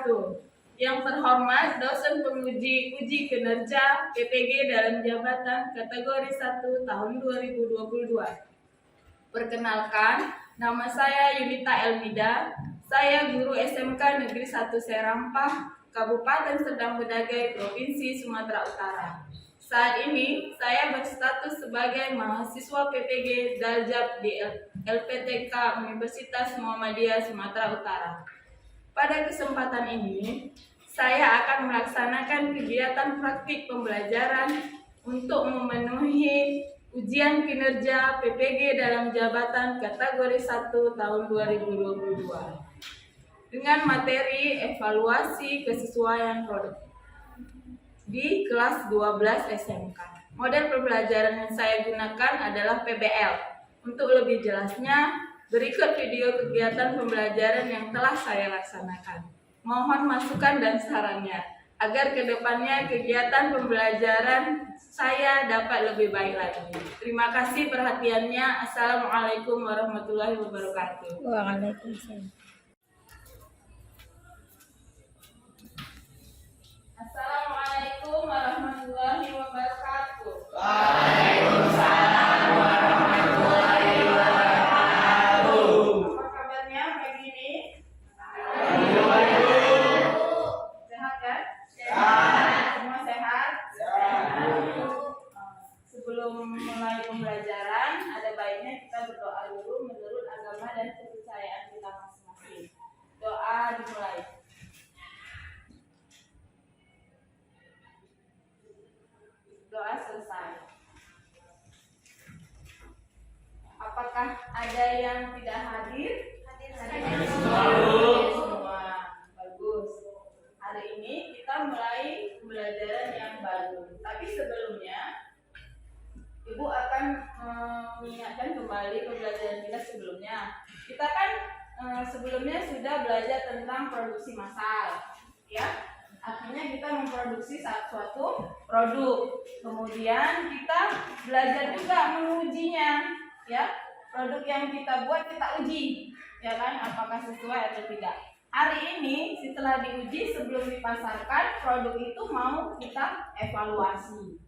wabarakatuh. Yang terhormat dosen penguji uji kinerja PPG dalam jabatan kategori 1 tahun 2022. Perkenalkan, nama saya Yunita Elmida. Saya guru SMK Negeri 1 Serampah, Kabupaten Serdang Bedagai, Provinsi Sumatera Utara. Saat ini saya berstatus sebagai mahasiswa PPG Daljab di LPTK Universitas Muhammadiyah Sumatera Utara. Pada kesempatan ini, saya akan melaksanakan kegiatan praktik pembelajaran untuk memenuhi ujian kinerja PPG dalam jabatan kategori 1 tahun 2022 dengan materi evaluasi kesesuaian produk di kelas 12 SMK. Model pembelajaran yang saya gunakan adalah PBL. Untuk lebih jelasnya, berikut video kegiatan pembelajaran yang telah saya laksanakan. Mohon masukan dan sarannya, agar kedepannya kegiatan pembelajaran saya dapat lebih baik lagi. Terima kasih perhatiannya. Assalamualaikum warahmatullahi wabarakatuh. Waalaikumsalam. Assalamualaikum warahmatullahi wabarakatuh. Waalaikumsalam warahmatullahi wabarakatuh. Apa kabarnya pagi ini? Sehat kan? Sehat. Semua sehat? Sebelum mulai pembelajaran, ada baiknya kita berdoa dulu menurut agama dan kepercayaan kita masing-masing. Doa dimulai. Doa selesai. Apakah ada yang tidak hadir? Hadir semua. Bagus. Hari ini kita mulai pembelajaran yang baru. Tapi sebelumnya, Ibu akan mengingatkan kembali pembelajaran kita sebelumnya. Kita kan sebelumnya sudah belajar tentang produksi massal, ya. Artinya kita memproduksi suatu produk. Kemudian kita belajar juga mengujinya, ya. Produk yang kita buat kita uji, ya kan, apakah sesuai atau tidak. Hari ini setelah diuji sebelum dipasarkan, produk itu mau kita evaluasi.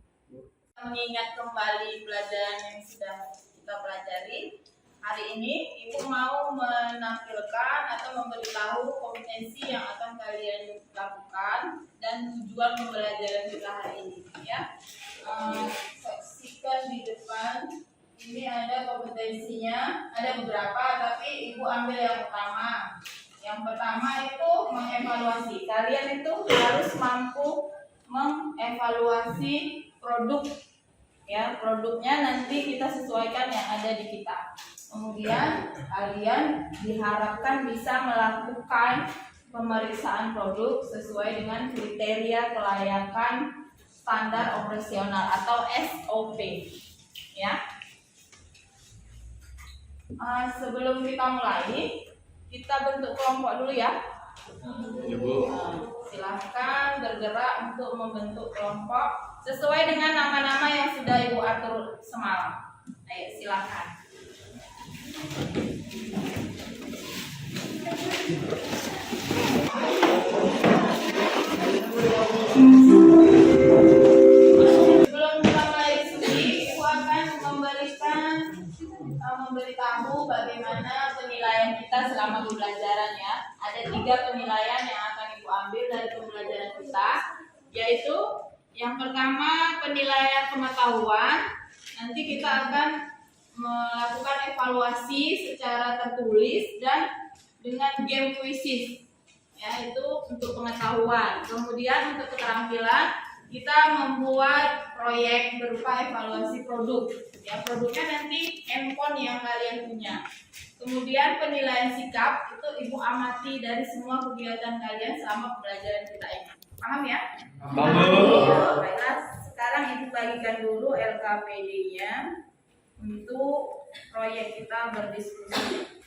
Mengingat kembali pelajaran yang sudah kita pelajari, hari ini Ibu mau menampilkan atau memberitahu kompetensi yang akan kalian lakukan dan tujuan pembelajaran kita hari ini, ya. Saksikan di depan. Ini ada kompetensinya, ada beberapa, tapi Ibu ambil yang pertama. Yang pertama itu mengevaluasi. Kalian itu harus mampu mengevaluasi produk, ya. Produknya nanti kita sesuaikan yang ada di kita. Kemudian kalian diharapkan bisa melakukan pemeriksaan produk sesuai dengan kriteria kelayakan standar operasional atau SOP, ya. Sebelum kita mulai, kita bentuk kelompok dulu, ya. Ibu. Silahkan bergerak untuk membentuk kelompok sesuai dengan nama-nama yang sudah Ibu atur semalam. Ayo, silahkan. Sebelum kita mulai diskusi, Ibu akan memberitahu bagaimana penilaian kita selama pembelajaran, ya. Ada 3 penilaian yang akan Ibu ambil dari pembelajaran kita, yaitu yang pertama penilaian pengetahuan. Nanti kita akan melakukan evaluasi secara tertulis dan dengan game quizzes, ya, itu untuk pengetahuan. Kemudian untuk keterampilan kita membuat proyek berupa evaluasi produk, ya. Produknya nanti handphone yang kalian punya. Kemudian penilaian sikap itu Ibu amati dari semua kegiatan kalian selama pembelajaran kita ini. Paham, ya? Paham. Baiklah, sekarang Ibu bagikan dulu LKPD-nya untuk proyek kita berdiskusi.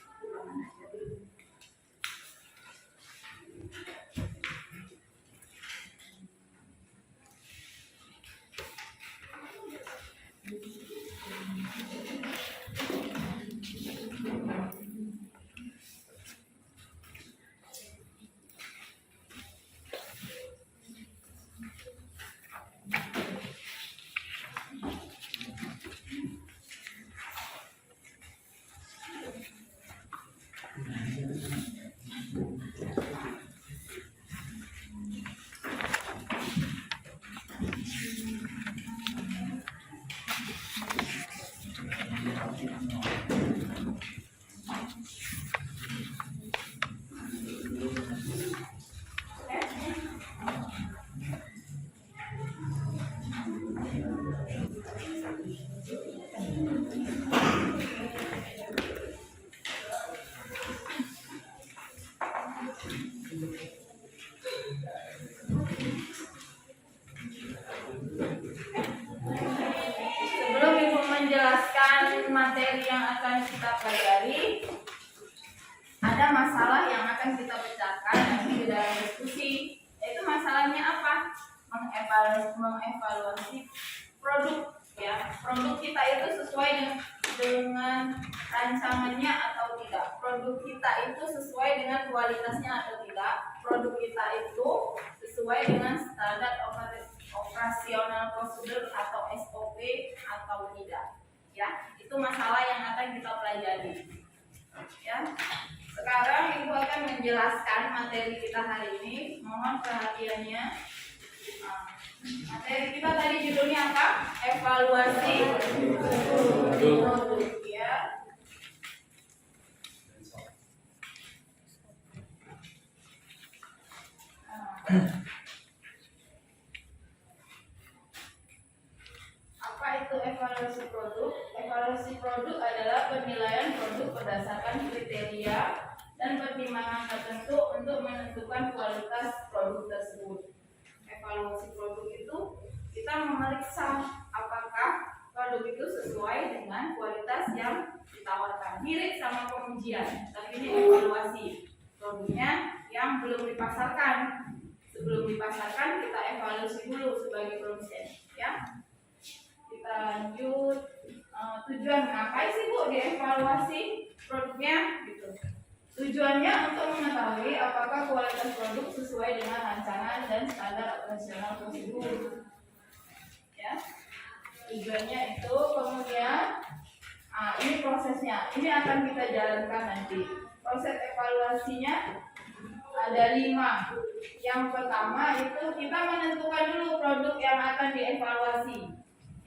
mengevaluasi produk, ya. Produk kita itu sesuai dengan rancangannya atau tidak. Produk kita itu sesuai dengan kualitasnya atau tidak. Produk kita itu sesuai dengan standar operasional prosedur atau SOP atau tidak. Ya, itu masalah yang akan kita pelajari. Ya. Sekarang Ibu akan menjelaskan materi kita hari ini. Mohon perhatiannya. Materi kita tadi judulnya apa? Evaluasi produk, ya. Apa itu evaluasi produk? Evaluasi produk adalah penilaian produk berdasarkan kriteria dan pertimbangan tertentu untuk menentukan kualitas produk tersebut. Evaluasi produk itu kita memeriksa apakah produk itu sesuai dengan kualitas yang ditawarkan. Mirip sama pengujian, tapi ini evaluasi produknya yang belum dipasarkan. Sebelum dipasarkan kita evaluasi dulu sebagai produsen, ya. Kita lanjut. Tujuan ngapain sih Bu dievaluasi produknya? Gitu. Tujuannya untuk mengetahui apakah kualitas produk sesuai dengan rancangan dan standar operasional prosedur. Ya. Tujuannya itu, kemudian ini prosesnya. Ini akan kita jalankan nanti. Proses evaluasinya ada 5. Yang pertama itu kita menentukan dulu produk yang akan dievaluasi.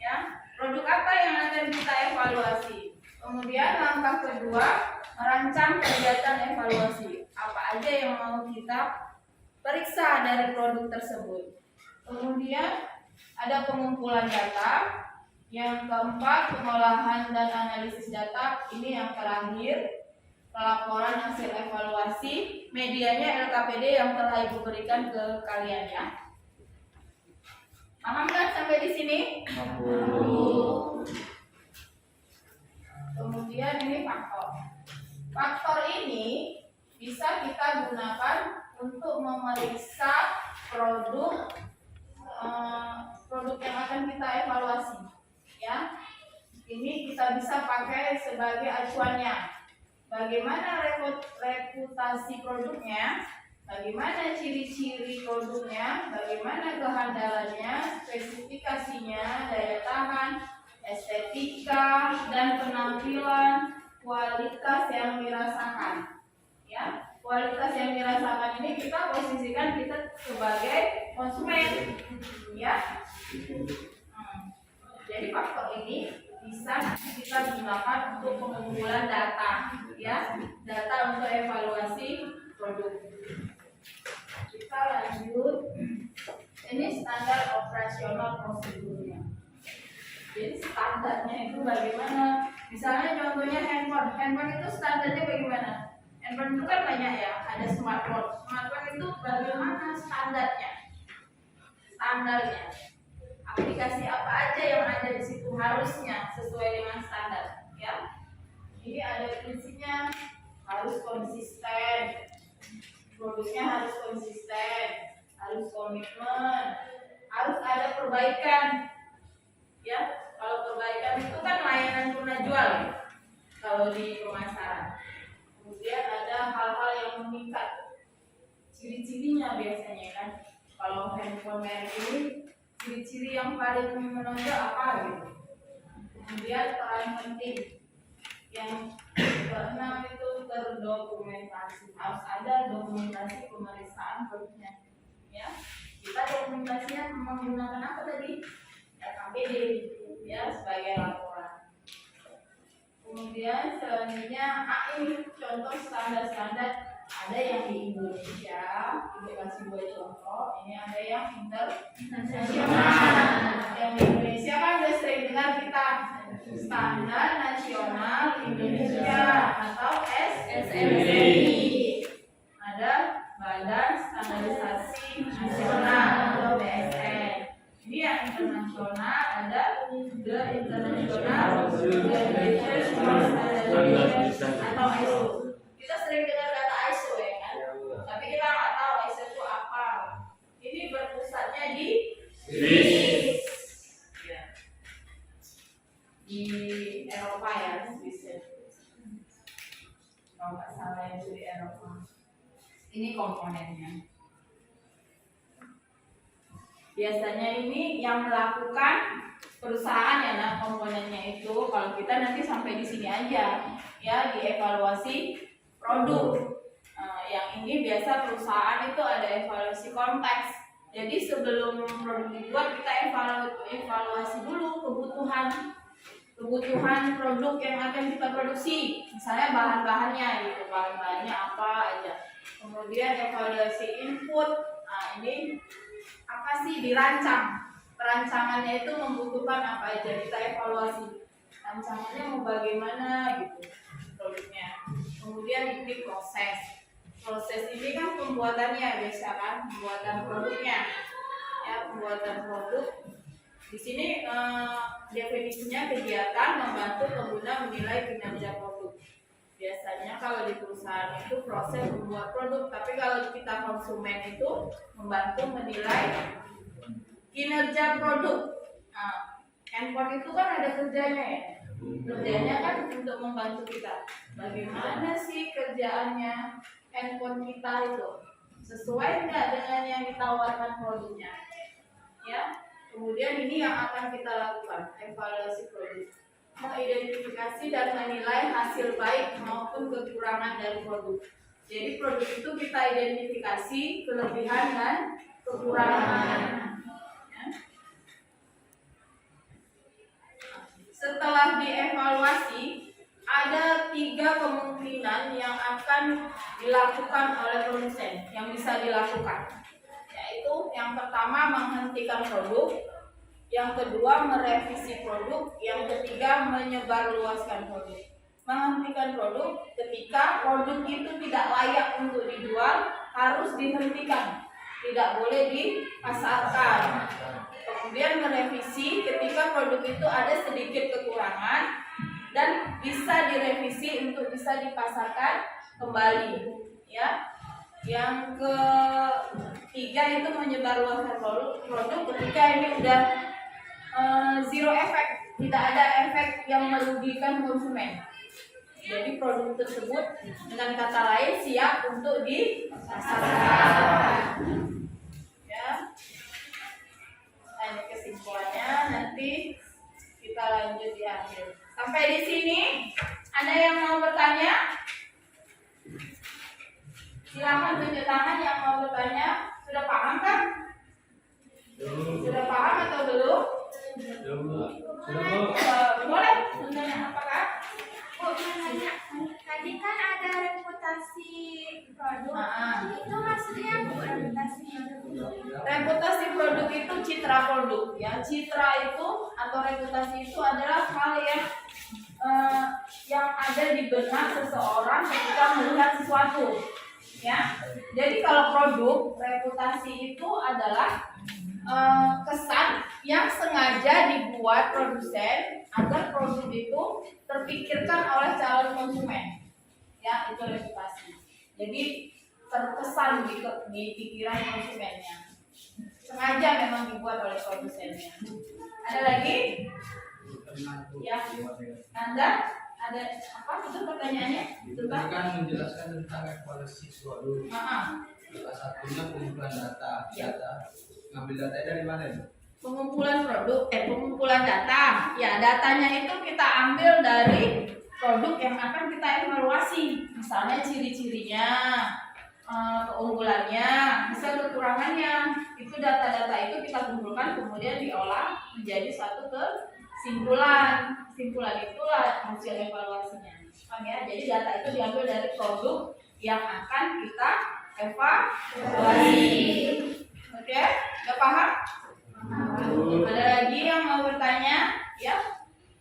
Ya. Produk apa yang akan kita evaluasi? Kemudian langkah kedua, merancang kegiatan evaluasi. Apa aja yang mau kita periksa dari produk tersebut. Kemudian ada pengumpulan data. Yang keempat, pengolahan dan analisis data. Ini yang terakhir, pelaporan hasil evaluasi. Medianya LKPD yang telah Ibu berikan ke kalian, ya. Paham kan sampai di sini? Kemudian ini faktor. Faktor ini bisa kita gunakan untuk memeriksa produk yang akan kita evaluasi. Ya, ini kita bisa pakai sebagai acuannya. Bagaimana reputasi produknya? Bagaimana ciri-ciri produknya, bagaimana kehandalannya, spesifikasinya, daya tahan, estetika, dan penampilan, kualitas yang dirasakan. Ya, kualitas yang dirasakan ini kita posisikan kita sebagai konsumen. Ya, jadi faktor ini bisa kita gunakan untuk pengumpulan data. Ya, data untuk evaluasi produk. Kita lanjut. Ini standar operasional prosedurnya. Jadi standarnya itu bagaimana? Misalnya contohnya handphone. Handphone itu standarnya bagaimana? Handphone itu kan banyak ya. Ada smartphone. Smartphone itu bagaimana standarnya? Standarnya. Aplikasi apa aja yang ada di situ harusnya sesuai dengan standar. Ya. Ini ada prinsipnya, harus konsisten. Produknya harus konsisten, harus komitmen, harus ada perbaikan. Ya, kalau perbaikan itu kan layanan tunajual kalau di pemasaran. Kemudian ada hal-hal yang meningkat. Ciri-cirinya biasanya kan, kalau handphone merek ini ciri-ciri yang paling menonjol apa gitu. Kemudian peran penting yang keenam itu terdokumentasi. Harus ada dokumentasi pemeriksaan produknya. Ya, kita dokumentasinya menggunakan apa tadi? LKPD, ya, sebagai laporan. Kemudian selanjutnya ini contoh standar-standar. Ada yang di Indonesia, Ibu kasih 2 contoh. Ini ada yang internasional. Yang di Indonesia kan udah sering dengar kita standar nasional Indonesia atau SNSI. Ada Badan Standarisasi Nasional atau BSN. Ini yang internasional ada The International Standardization atau ISO. Kita sering dengar kata ISO ya kan, tapi kita nggak tahu ISO itu apa. Ini berpusatnya di komponennya. Biasanya ini yang melakukan perusahaan ya, nah komponennya itu kalau kita nanti sampai di sini aja ya, dievaluasi produk. Yang ini biasa perusahaan itu ada evaluasi konteks. Jadi sebelum produk dibuat kita evaluasi dulu kebutuhan produk yang akan kita produksi. Misalnya bahan-bahannya gitu, bahan-bahannya apa aja. Kemudian evaluasi input. Nah, ini apa sih dirancang? Perancangannya itu membutuhkan apa aja, kita evaluasi. Rancangannya mau bagaimana gitu produknya. Kemudian ini proses. Proses ini kan pembuatannya biasa kan, pembuatan produknya. Ya, pembuatan produk. Di sini definisinya kegiatan membantu pengguna menilai kinerja produk. Biasanya kalau di perusahaan itu proses membuat produk, tapi kalau kita konsumen itu membantu menilai kinerja produk. Nah, handphone itu kan ada kerjanya ya. Kerjanya kan untuk membantu kita. Bagaimana sih kerjaannya handphone kita itu? Sesuai nggak dengan yang ditawarkan produknya? Ya. Kemudian ini yang akan kita lakukan, evaluasi produk. Mengidentifikasi dan menilai hasil baik maupun kekurangan dari produk. Jadi produk itu kita identifikasi kelebihan dan kekurangan. Setelah dievaluasi, ada 3 kemungkinan yang akan dilakukan oleh produsen yang bisa dilakukan. Yaitu yang pertama menghentikan produk, yang kedua merevisi produk, yang ketiga menyebarluaskan produk. Menghentikan produk ketika produk itu tidak layak untuk dijual, harus dihentikan, tidak boleh dipasarkan. Kemudian merevisi ketika produk itu ada sedikit kekurangan dan bisa direvisi untuk bisa dipasarkan kembali, ya. Yang ketiga itu menyebarluaskan produk ketika ini udah zero efek, tidak ada efek yang merugikan konsumen. Jadi produk tersebut dengan kata lain siap untuk dipasarkan. Ya. Ini kesimpulannya, nanti kita lanjut di akhir. Sampai di sini, ada yang mau bertanya? Silakan tunjuk tangan yang mau bertanya. Sudah paham kan? Sudah paham atau belum? Boleh bertanya apa Kak? Tadi kan ada reputasi produk. Itu maksudnya apa reputasi produk? Reputasi produk itu citra produk ya. Citra itu atau reputasi itu adalah hal yang ada di benak seseorang ketika melihat sesuatu. Ya. Jadi kalau produk, reputasi itu adalah kesan yang sengaja dibuat produsen agar produk itu terpikirkan oleh calon konsumen. Ya, itu reputasi. Jadi terkesan di pikiran konsumennya. Sengaja memang dibuat oleh produsennya. Ada lagi? Ya, Anda ada apa? Itu pertanyaannya? Tadi kan menjelaskan tentang evaluasi produk. Salah satunya pengumpulan data. Ngambil data dari mana itu? Pengumpulan data. Ya, datanya itu kita ambil dari produk yang akan kita evaluasi. Misalnya ciri-cirinya, keunggulannya, bisa kekurangannya. Itu data-data itu kita kumpulkan kemudian diolah menjadi suatu kesimpulan. Kesimpulan itulah hasil evaluasinya. Paham ya? Jadi data itu diambil dari produk yang akan kita evaluasi. Oke? Udah paham? Ada lagi yang mau bertanya? Ya?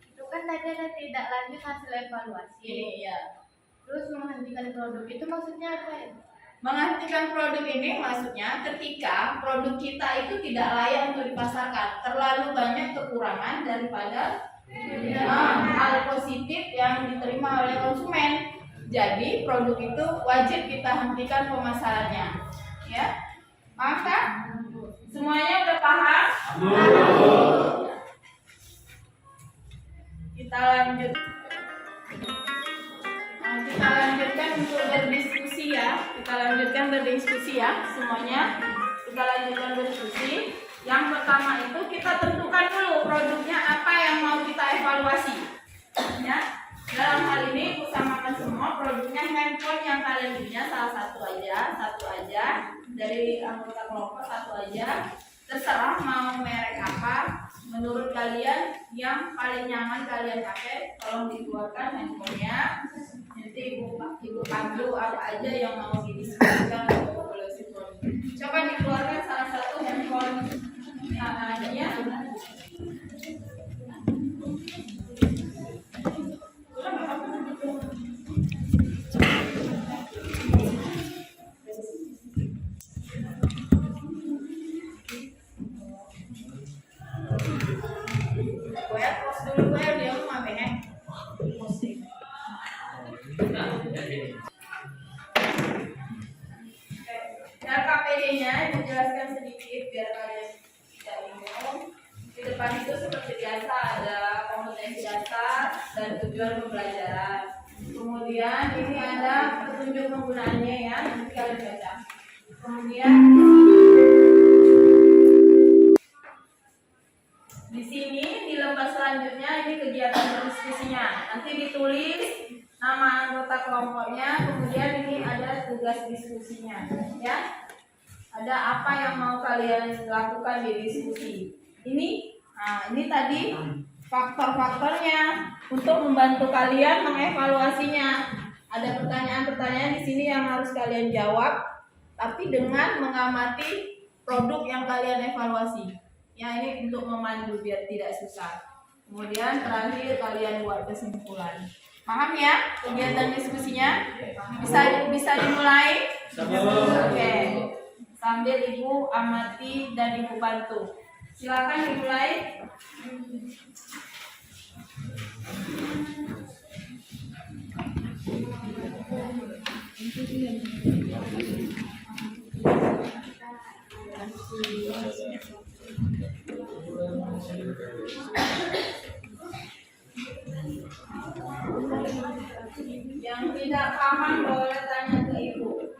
Itu kan tadi ada tidak lanjut hasil evaluasi. Iya. Terus menghentikan produk itu maksudnya apa ya? Menghentikan produk ini maksudnya ketika produk kita itu tidak layak untuk dipasarkan, terlalu banyak kekurangan daripada hal positif yang diterima oleh konsumen. Jadi produk itu wajib kita hentikan pemasarannya. Ya, paham kan? Semuanya udah paham? Kita lanjut. Kita lanjutkan untuk berdiskusi ya. Kita lanjutkan berdiskusi ya. semuanya. Kita lanjutkan diskusi. Yang pertama itu kita tentukan dulu produknya apa yang mau kita evaluasi. Ya, dalam hal ini aku samakan semua produknya handphone yang kalian punya salah satu aja dari anggota kelompok satu aja. Terserah mau merek apa, menurut kalian yang paling nyaman kalian pakai, tolong dikeluarkan handphonenya. Nanti ibu pandu apa aja yang mau didiskusikan untuk evaluasi produk. Coba dikeluarkan salah satu handphone nya. LKPD-nya dijelaskan sedikit biar kalian tidak bingung. Di depan itu seperti biasa ada kompetensi dasar dan tujuan pembelajaran. Kemudian ini ada petunjuk penggunaannya ya, nanti kalian baca. Kemudian di sini di lembar selanjutnya ini kegiatan berdiskusinya. Nanti ditulis nama anggota kelompoknya, kemudian ini ada tugas diskusinya, ya. Ada apa yang mau kalian lakukan di diskusi. Ini tadi faktor-faktornya untuk membantu kalian mengevaluasinya. Ada pertanyaan-pertanyaan di sini yang harus kalian jawab, tapi dengan mengamati produk yang kalian evaluasi. Ya, ini untuk memandu biar tidak susah. Kemudian terakhir kalian buat kesimpulan. Paham ya kegiatan diskusinya? Bisa dimulai? Oke. Sambil ibu amati dan ibu bantu. Silakan dimulai. Yang tidak paham boleh tanya ke ibu.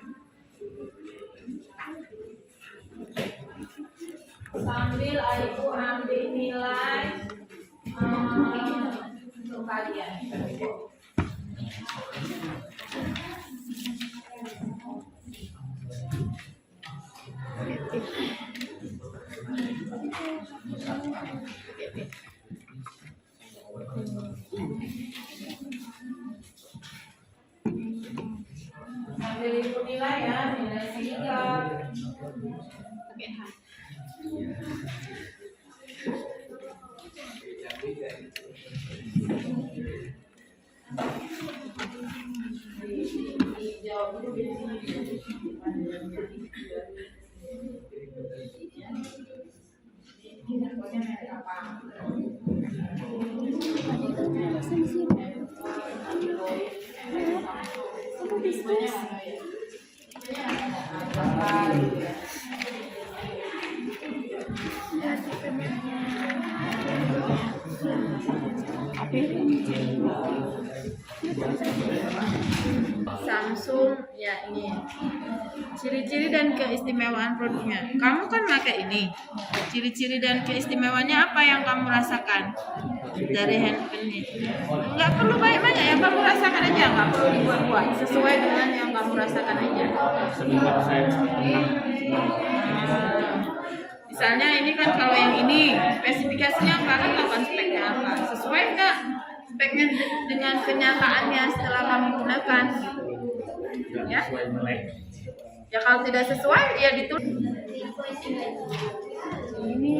Sambil ibu ambil nilai untuk kalian. Ambil ibu nilai ya, nilai 3. Samsung ya, ini ciri-ciri dan keistimewaan produknya. Kamu kan pakai ini, ciri-ciri dan keistimewaannya apa yang kamu rasakan dari handphone ini? Nggak perlu banyak-banyak ya, kamu rasakan aja, nggak perlu dibuat-buat, sesuai dengan yang kamu rasakan aja. Misalnya ini kan kalau yang ini spesifikasinya kakak tahu speknya apa, sesuai nggak speknya dengan kenyataannya setelah kamu gunakan, ya? Ya kalau tidak sesuai ya ditulis. Ini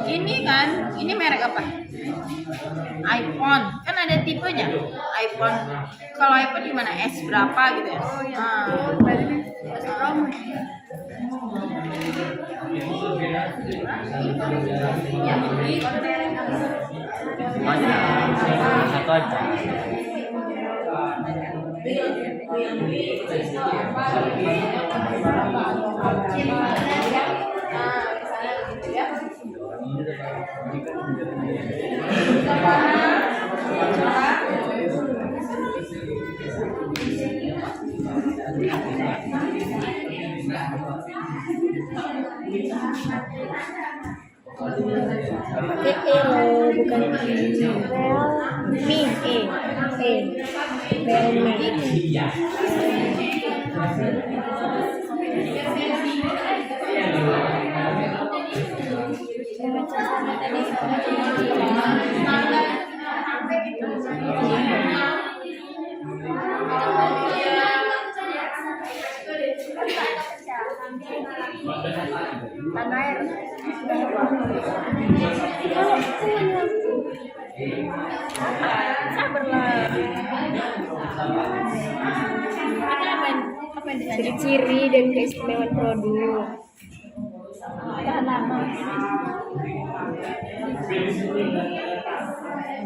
ini kan, ini merek apa? iPhone, kan ada tipenya. iPhone, kalau iPhone di mana? S berapa gitu ya? S Pro. Satu aja. Pakai E loh, bukan I. Realme, Realme. Ciri-ciri dan keistimewaan produk. Tahan lama.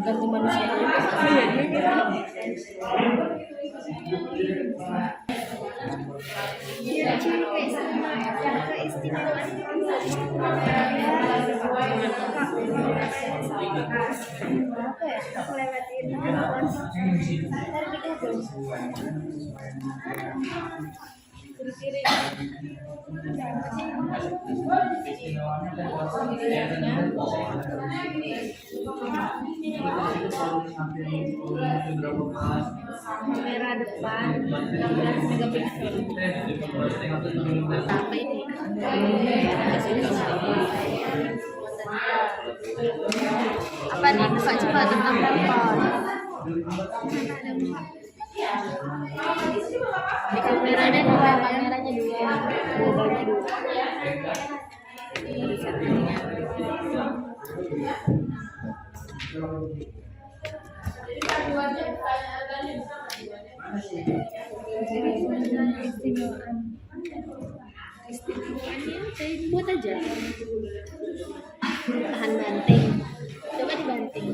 Ganti manusia. Ciri keistimewaan kamera depan 16 megapiksel. Apa ini? Apa nih? Buka cepat tentang handphone. Di kameranya dua, kameranya dua, mobilnya dua. Istimewaannya buat aja. Tahan banting. Coba dibanting.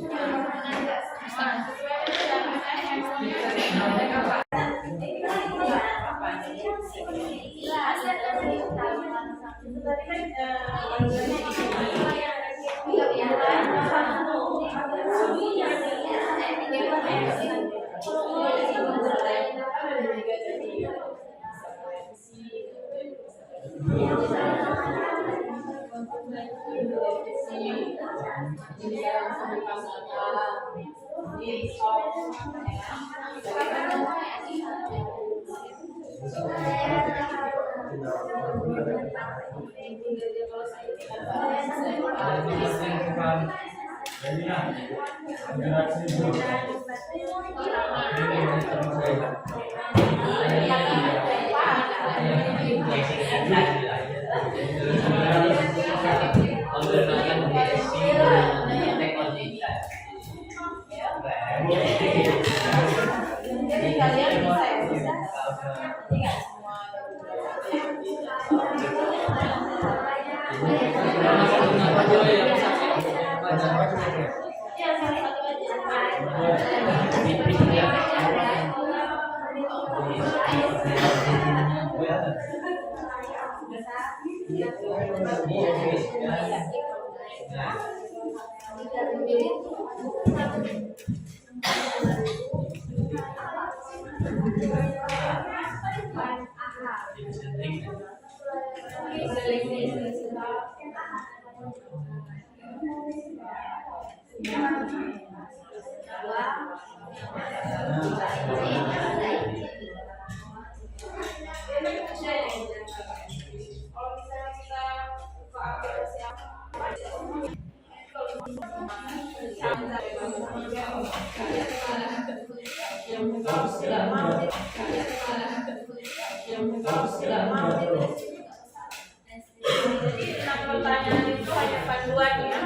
Pertanyaan itu hanya panduan ya,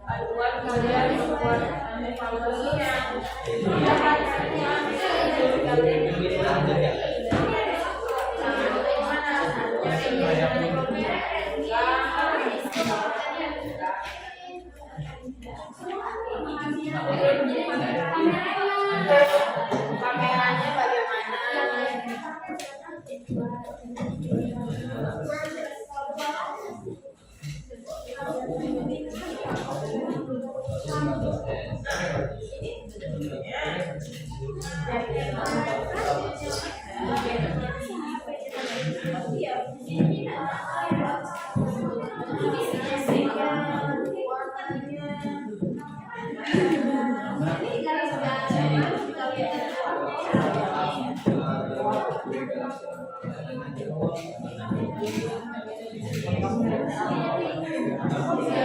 panduan kemudian evaluasinya. Kameranya bagaimana?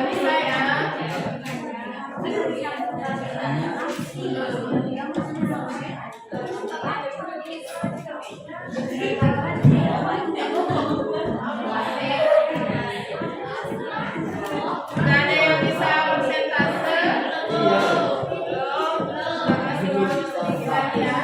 Bisa ya. Udah ada yang bisa persentase? Belum. Masih waktu sedikit lagi ya.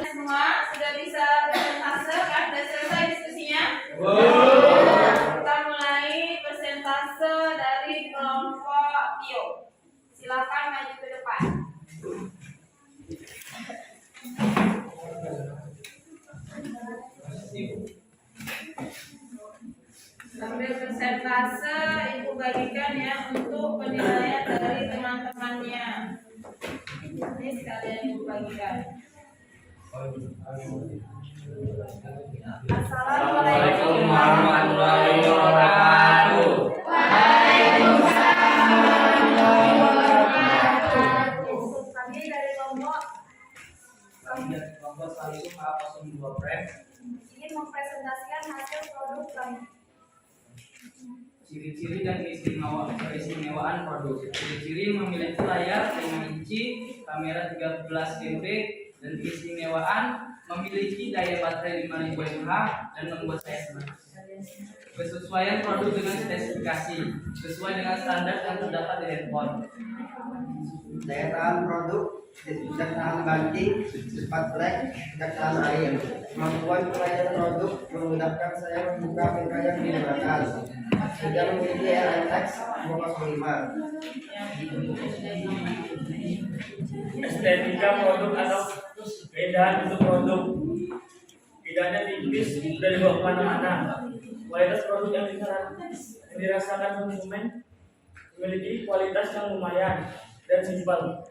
Semua sudah bisa persentase kan? Sudah selesai diskusinya? Kita mulai persentase dari kelompok Tio. Silakan maju ke depan. Ambil persentase, ibu bagikan ya untuk penilaian dari teman-temannya. Ini sekalian ibu bagikan. Assalamualaikum warahmatullahi wabarakatuh. Kami dari kelompok Kelompok Salisu A02 Prep. ingin mempresentasikan hasil produk kami. Ciri-ciri dan keistimewaan produk. Ciri-ciri memiliki layar 5 inci, kamera 13 MP, dan keistimewaan memiliki daya baterai 5000 mAh dan membuat saya senang. Kesesuaian produk dengan spesifikasi sesuai dengan standar yang terdapat di handphone. Daya tahan produk, tidak tahan banting, cepat black, tidak tahan air. Kemampuan pelayanan produk memudahkan saya membuka PK yang digunakan. Sudah memiliki RNX 205. Estetika produk atau keindahan untuk produk, tidaknya tipis dan dibawa kemana-mana. Kualitas produk yang dirasakan konsumen memiliki kualitas yang lumayan dan simpel.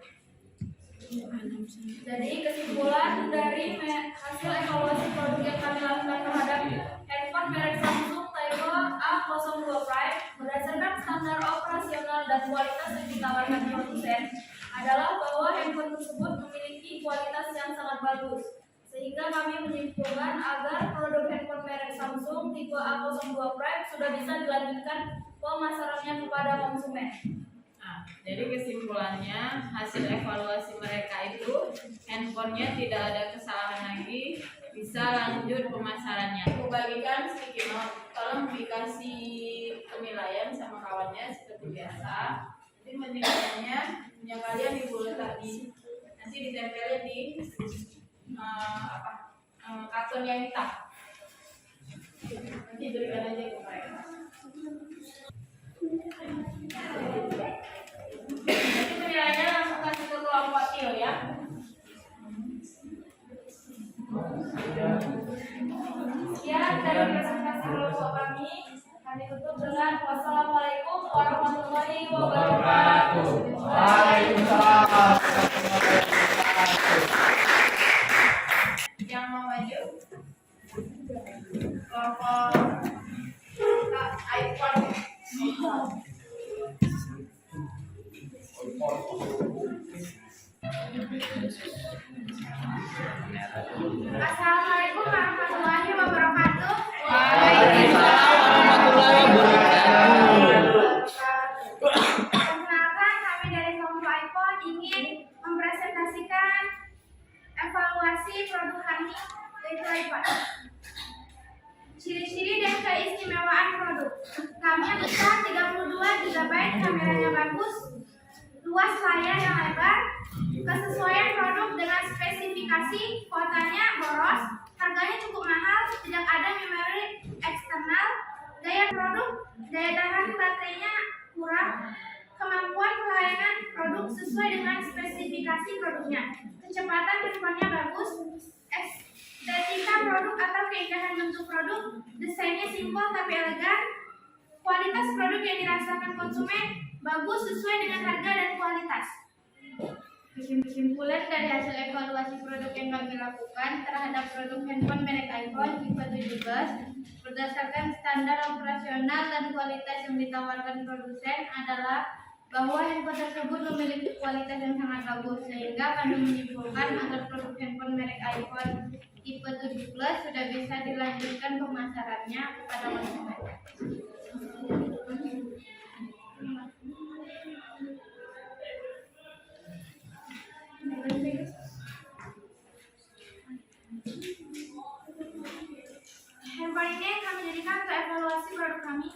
Jadi kesimpulan dari hasil evaluasi produk yang kami lakukan terhadap handphone merek Samsung Type A02 Prime berdasarkan standar operasional dan kualitas yang ditawarkan produsen adalah bahwa handphone tersebut memiliki kualitas yang sangat bagus, sehingga kami menyimpulkan agar produk handphone merek Samsung tipe A02 Prime sudah bisa dilanjutkan pemasarannya kepada konsumen. Nah, jadi kesimpulannya hasil evaluasi mereka itu handphonenya tidak ada kesalahan lagi, bisa lanjut pemasarannya. Aku bagikan sedikit note, tolong dikasih penilaian sama kawannya seperti biasa. Jadi penilaiannya punya kalian ibu letak di nanti ditempelin di karton yang hitam. Nanti berikan aja ke mereka. Jadi penilaiannya langsung kasih ke kelompok Tio ya. Sekian dari presentasi kelompok kami. Kami tutup dengan wassalamualaikum warahmatullahi wabarakatuh. Waalaikumsalam. Yang mau maju kelompok iPhone. RAM-nya besar 32 GB, kameranya bagus, luas layar yang lebar, kesesuaian produk dengan spesifikasi, kuotanya boros, harganya cukup mahal, tidak ada memori eksternal, daya produk, daya tahan baterainya kurang, kemampuan pelayanan produk sesuai dengan spesifikasi produknya, kecepatan handphonenya bagus, estetika produk atau keindahan bentuk produk, desainnya simpel tapi elegan, kualitas produk yang dirasakan konsumen bagus sesuai dengan harga dan kualitas. Kesimpulan dari hasil evaluasi produk yang kami lakukan terhadap produk handphone merek iPhone tipe 17 berdasarkan standar operasional dan kualitas yang ditawarkan produsen adalah bahwa handphone tersebut memiliki kualitas yang sangat bagus, sehingga kami menyimpulkan agar produk handphone merek iPhone tipe 17 sudah bisa dilanjutkan pemasarannya kepada konsumen. Handphone ini kami jadikan untuk evaluasi produk kami.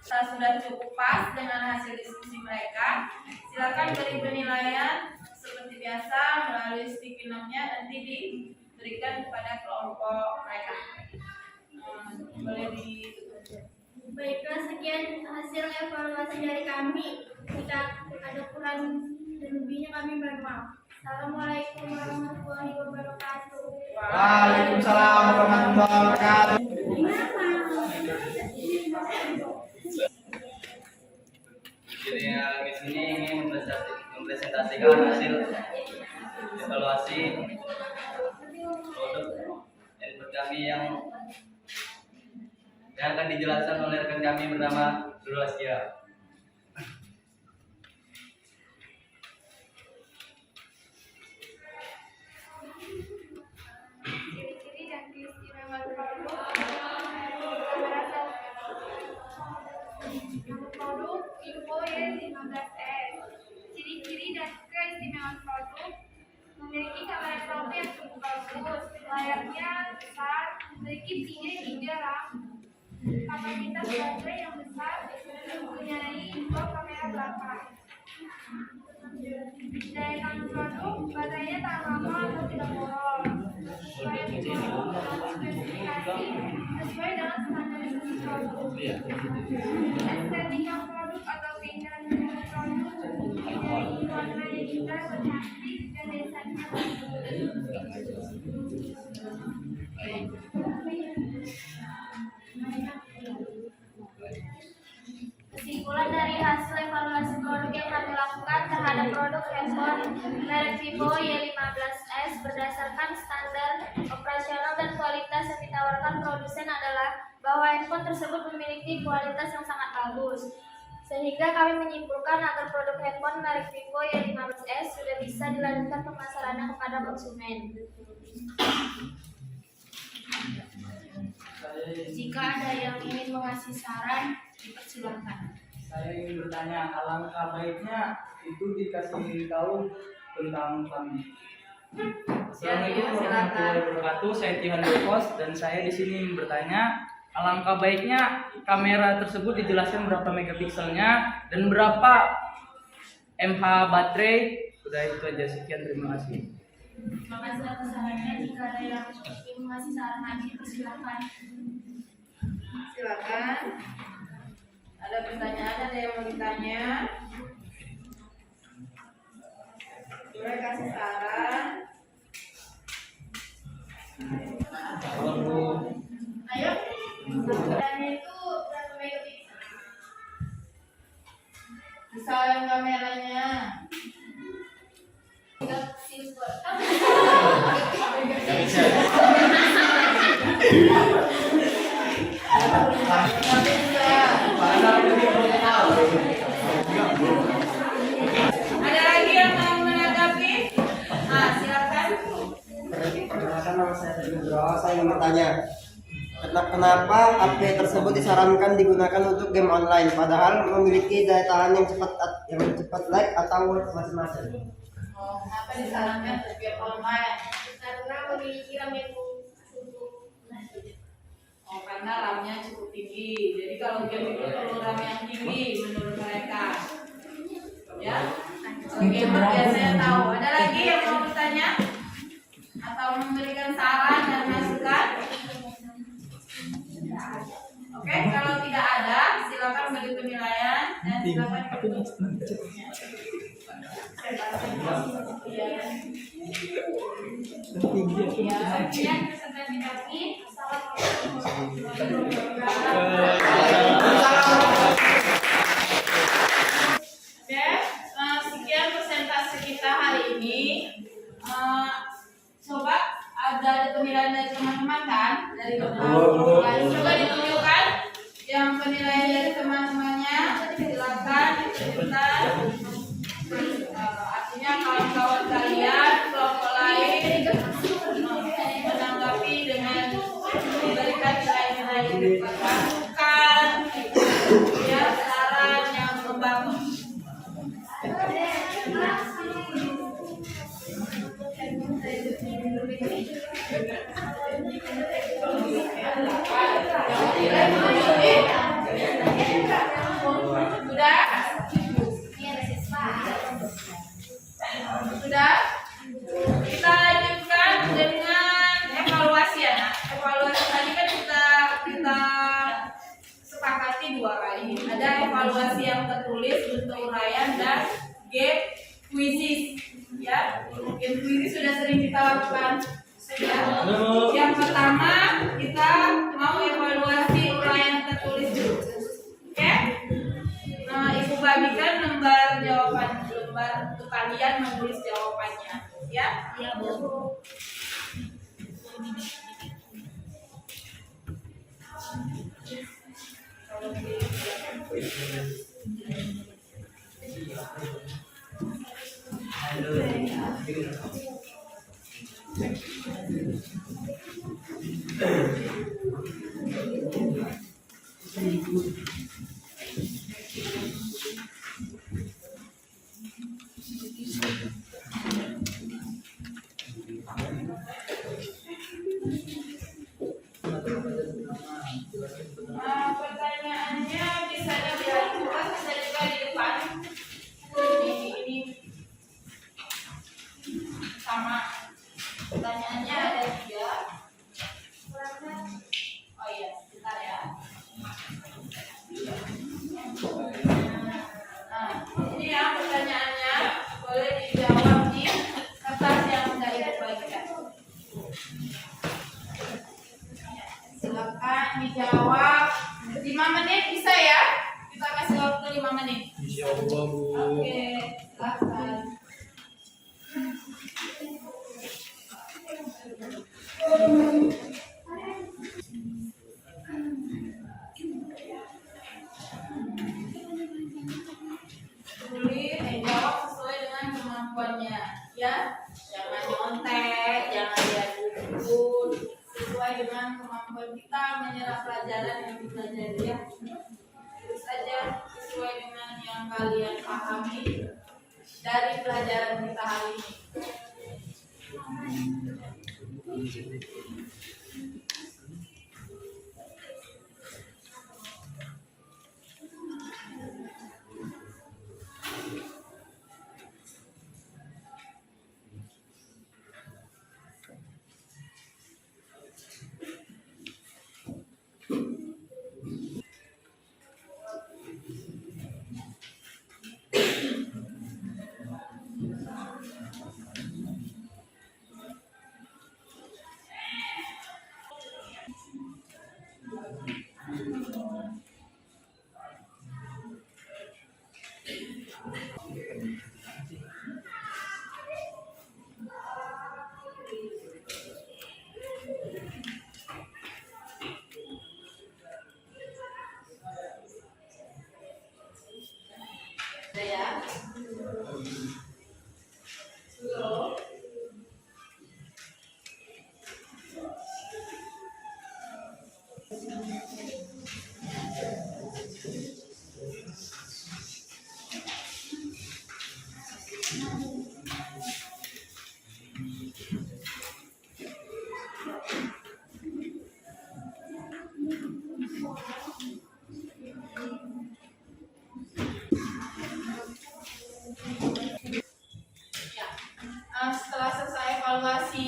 Sudah cukup pas dengan hasil diskusi mereka. Silakan beri penilaian seperti biasa melalui sticky note-nya nanti diberikan kepada kelompok mereka. Boleh di Baiklah, sekian hasil evaluasi dari kami. Jika ada kurang dan lebihnya kami mohon maaf. Assalamualaikum warahmatullahi wabarakatuh. Waalaikumsalam warahmatullahi wabarakatuh. Jadi di sini ingin mempresentasikan hasil evaluasi produk handphone kami yang akan dijelaskan oleh rekan kami bernama Nurul Askia. Ciri-ciri dan keistimewaan produk. Produk Vivo Y15s. Ciri-ciri dan keistimewaan produk: memiliki kamera selfie yang cukup bagus, layarnya besar, memiliki 3 GB RAM, kapasitas baterai yang besar, mempunyai info kamera belakang. Daya tahan produk, baterainya tahan lama atau tidak boros. Spesifikasi sesuai dengan standarisasi produk. Estetika produk atau keindahan bentuk produk, memiliki warna yang indah, cantik, dan desainnya Kesimpulan dari hasil evaluasi produk yang kami lakukan terhadap produk handphone merek Vivo Y15s berdasarkan standar operasional dan kualitas yang ditawarkan produsen adalah bahwa handphone tersebut memiliki kualitas yang sangat bagus, sehingga kami menyimpulkan agar produk handphone merek Vivo Y15s sudah bisa dilanjutkan pemasarannya kepada konsumen. Jika ada yang ingin mengasih saran, dipersilakan. Saya ingin bertanya, alangkah baiknya itu dikasih tahu tentang kami. Assalamualaikum warahmatullahi wabarakatuh. Saya Tihan Depos dan saya di sini bertanya, alangkah baiknya kamera tersebut dijelaskan berapa megapikselnya dan berapa mAh baterai. Sudah itu aja, sekian, terima kasih. Terima kasih atas sarannya. Jika ada yang ingin mengasih saran lagi, persilakan. silakan. Ada pertanyaan, ada yang mau ditanya? Boleh kasih saran. Ayo. Pertanyaannya itu berapa megapiksel? Misalnya kameranya. Ada lagi yang mau menanggapi? Ah, silakan. Perkenalkan, nama saya Nugroho. Saya ingin bertanya, kenapa HP tersebut disarankan digunakan untuk game online, padahal memiliki daya tahan yang cepat lag atau masing-masing? Oh, kenapa disarankan untuk game online? Karena memiliki RAM yang karena RAM-nya cukup tinggi. Jadi kalau game itu perlu RAM yang tinggi menurut mereka. Ya, gamer biasanya tahu. Ada lagi yang mau bertanya atau memberikan saran dan masukan? Oke, kalau tidak ada, silakan beri penilaian dan silakan Sekian presentasi kami. Assalamualaikum. Oke, sekian presentasi kita hari ini. Coba ada penilaian dari teman-teman kan? Dari teman-teman. Coba ditunjukkan yang penilaian dari teman-temannya. Silakan diceritakan. Artinya kawan-kawan kalian, kelompok lain menanggapi dengan memberikan nilai-nilai yang masukan, ya saran yang membangun. Sudah? Kita lanjutkan dengan evaluasi ya. Nah, evaluasi tadi kan kita sepakati 2 kali. Ada evaluasi yang tertulis, bentuk uraian, dan game quizzes. Ya, game quizzes sudah sering kita lakukan. Sudah. Yang pertama kita mau evaluasi uraian tertulis dulu. Oke? Nah, Ibu bagikan lembar jawaban, lembar untuk kalian menulis jawabannya. Ya? Iya, Bu. Pertanyaannya bisa diajukan, bisa juga di depan. Ini sama. Pertanyaannya ada 3. Oh iya, sebentar ya. Nah, ini ya pertanyaannya, boleh dijawab di kertas yang sudah Ibu bagikan. Silakan dijawab. 5 menit bisa ya? Kita kasih waktu 5 menit. Insyaallah, Bu. Oke, silakan. Tulis, jawab sesuai dengan kemampuannya, ya. Jangan nyontek, jangan lihat buku. Sesuai dengan kemampuan kita menyerap pelajaran yang dipelajari ya. Terus saja sesuai dengan yang kalian pahami dari pelajaran kita hari ini.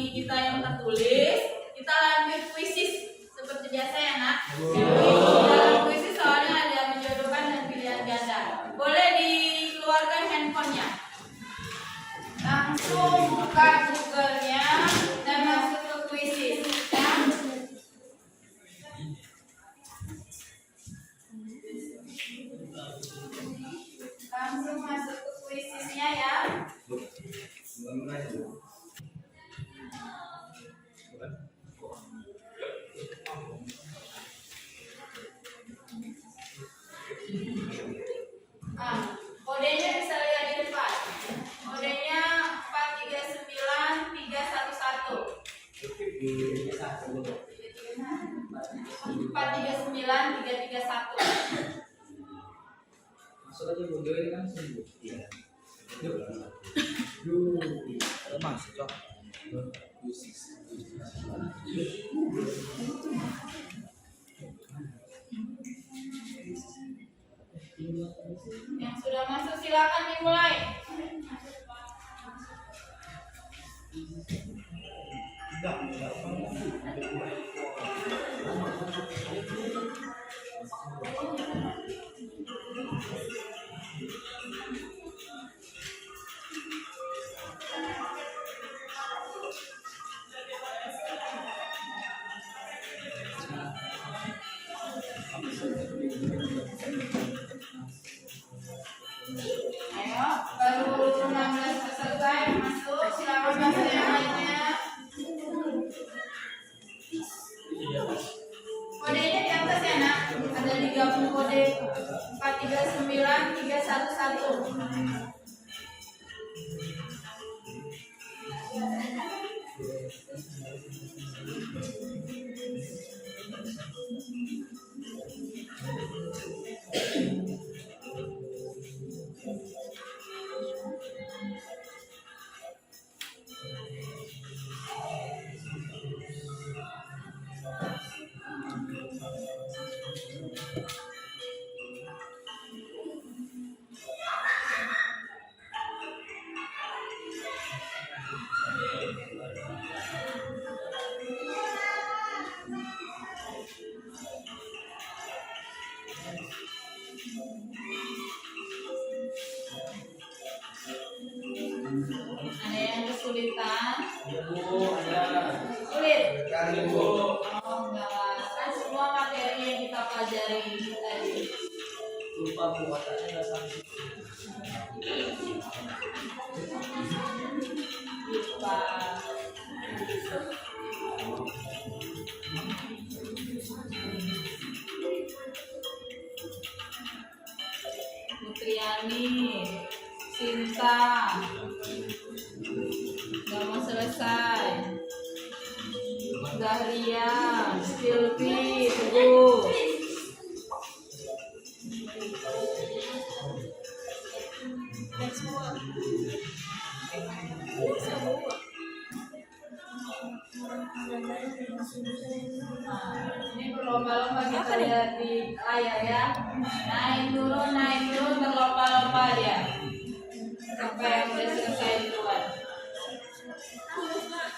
kita yang tertulis, kita lanjut kuisis seperti biasa ya nak. Dalam kuisis soalnya ada menjodohkan dan pilihan ganda. Boleh dikeluarkan handphonenya. Langsung buka Google-nya dan masuk ke kuisis. Ya. Langsung masuk ke kuisisnya ya. Kodenya bisa lihat di depan. Kodenya 439311. 439331. Masuk aja bodoh ini kan sembuh. Masuk cok. Yang sudah masuk silakan dimulai. Ayo, baru 16 selesai masuk. Silakan masuk yang lainnya. Kodenya di atas ya nak. Ada digabung kode 439311. Ada yang kesulitan? Sulit? Oh enggak, kan semua materi yang kita pelajari tadi. Lupa buatannya nggak sampai. Lupa. Putriani, Sinta, nggak mau selesai. Zahria, Silvi, Teguh. Ini berlomba-lomba kita lihat di layar ya. Naik turun berlomba-lomba ya. Apa yang udah selesai duluan?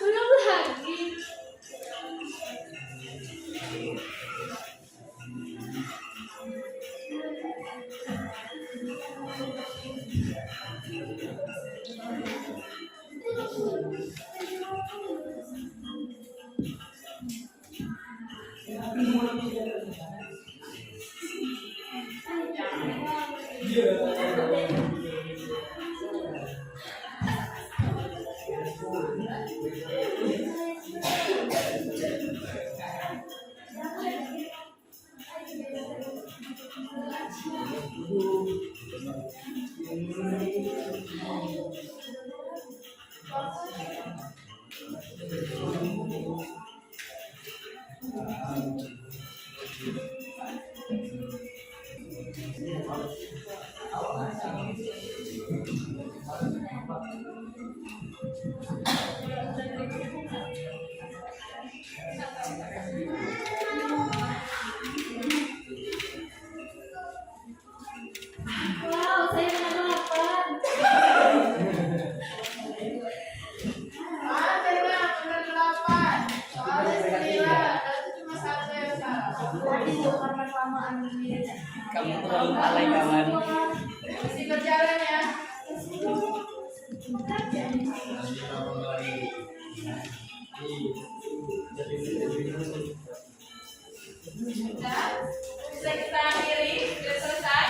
Belum lagi. Wow, saya menang 8. Ah, saya kebersamaan ini. Kamu terlalu alay kawan. Masih berjalan ya. Sudah? Bisa kita akhiri? Sudah selesai?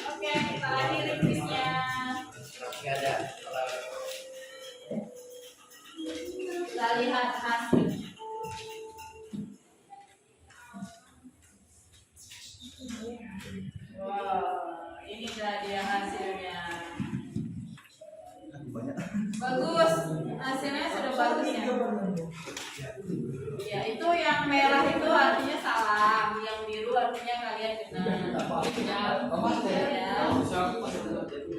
Oke, kita akhiri kuisnya. Gak ada. Kita lihat hasil. Wow, inilah dia hasilnya. Bagus, hasilnya sudah bagus ya. Ya, itu yang merah itu artinya salah, yang biru artinya kalian benar. Ya.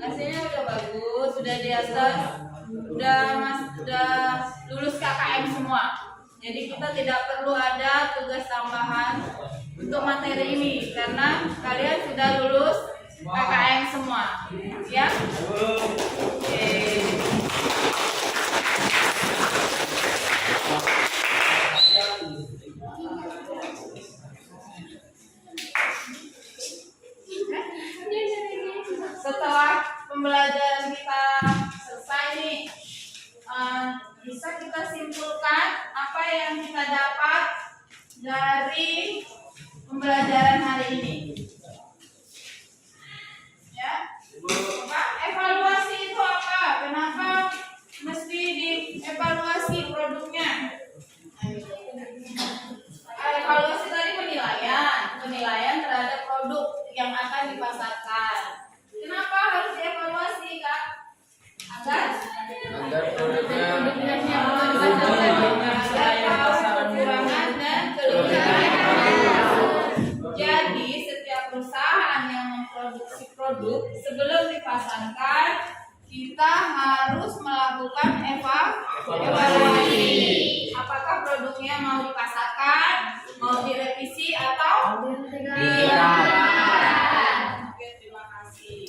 Hasilnya udah bagus, sudah di atas, udah lulus KKM semua. Jadi kita tidak perlu ada tugas tambahan untuk materi ini karena kalian sudah lulus KKM semua. Ya. Oke. Setelah pembelajaran kita selesai nih, bisa kita simpulkan apa yang kita dapat dari pembelajaran hari ini. Ya, apa? Evaluasi itu apa? Kenapa mesti dievaluasi produknya? Evaluasi tadi penilaian terhadap produk yang akan dipasarkan. Kenapa harus dievaluasi, Kak? Agar produknya kekurangan dan kelebihan. Jadi setiap perusahaan yang memproduksi produk sebelum dipasarkan kita harus melakukan evaluasi. Apakah produknya mau dipasarkan, mau direvisi atau tidak? Oke, terima kasih.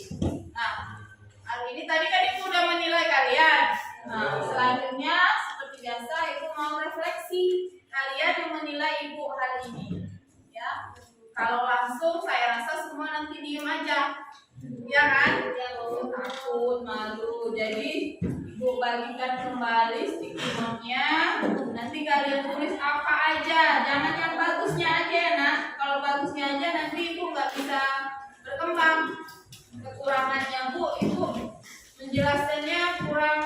Nah, hari ini tadi kan ibu udah menilai kalian. Nah, selanjutnya seperti biasa ibu mau refleksi kalian yang menilai ibu hari ini. Ya, kalau langsung saya rasa semua nanti diem aja, ya kan? Takut, malu. Jadi ibu bagikan kembali sticky note-nya. Nanti kalian tulis apa aja, jangan yang bagusnya aja, nak. Kalau bagusnya aja nanti ibu nggak bisa berkembang. Kekurangannya bu, ibu menjelaskannya kurang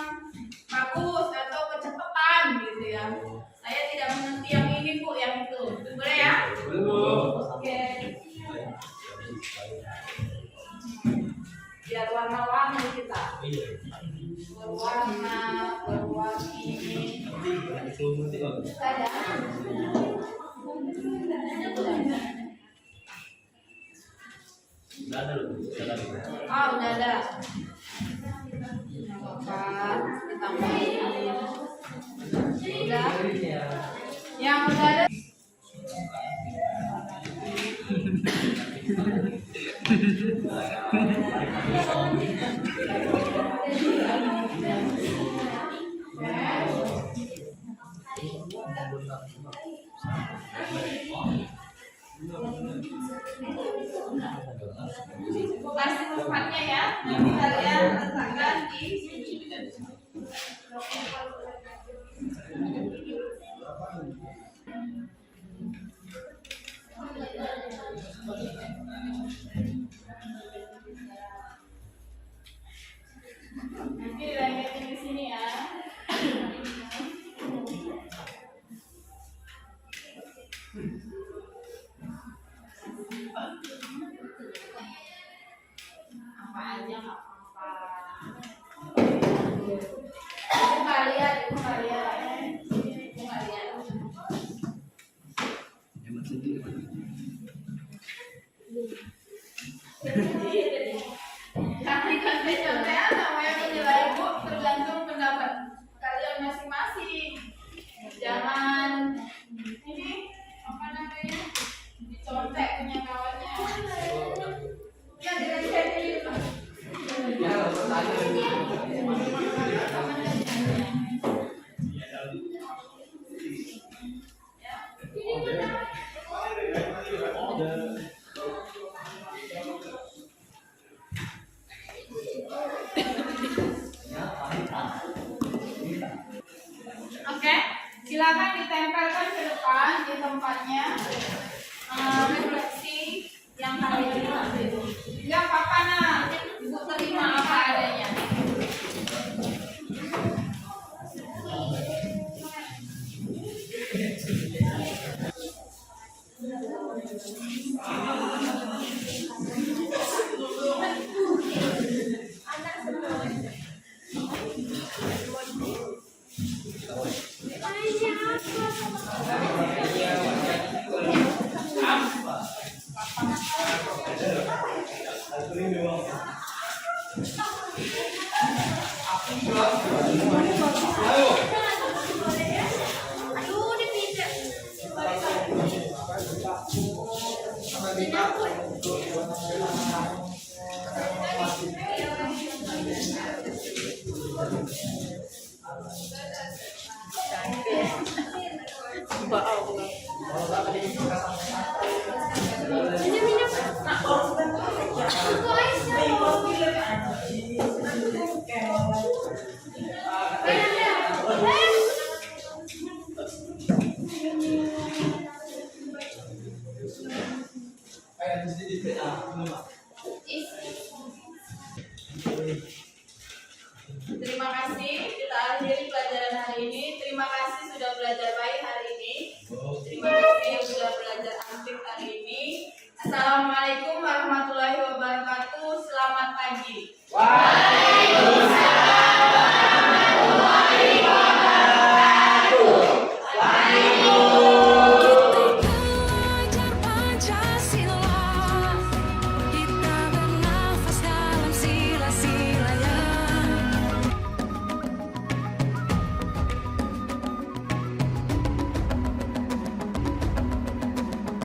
bagus atau kecepatan gitu ya. Saya tidak mengerti yang ini bu, yang itu. Boleh ya? Oke. Biar warna-warni kita. Berwarna, berwarni. Ada. Oh, udah ada. Udah. Yang udah ada. Kasih tempatnya ya, nanti kalian letakkan di nanti dilanjutin di sini ya. Apa aja nggak apa-apa. Kalian Oke, silakan ditempelkan ke depan di tempatnya. Refleksi yang hari ini. Yang Papa nak, Ibu terima apa adanya. Terima kasih, kita akhiri pelajaran hari ini. Terima kasih sudah belajar baik.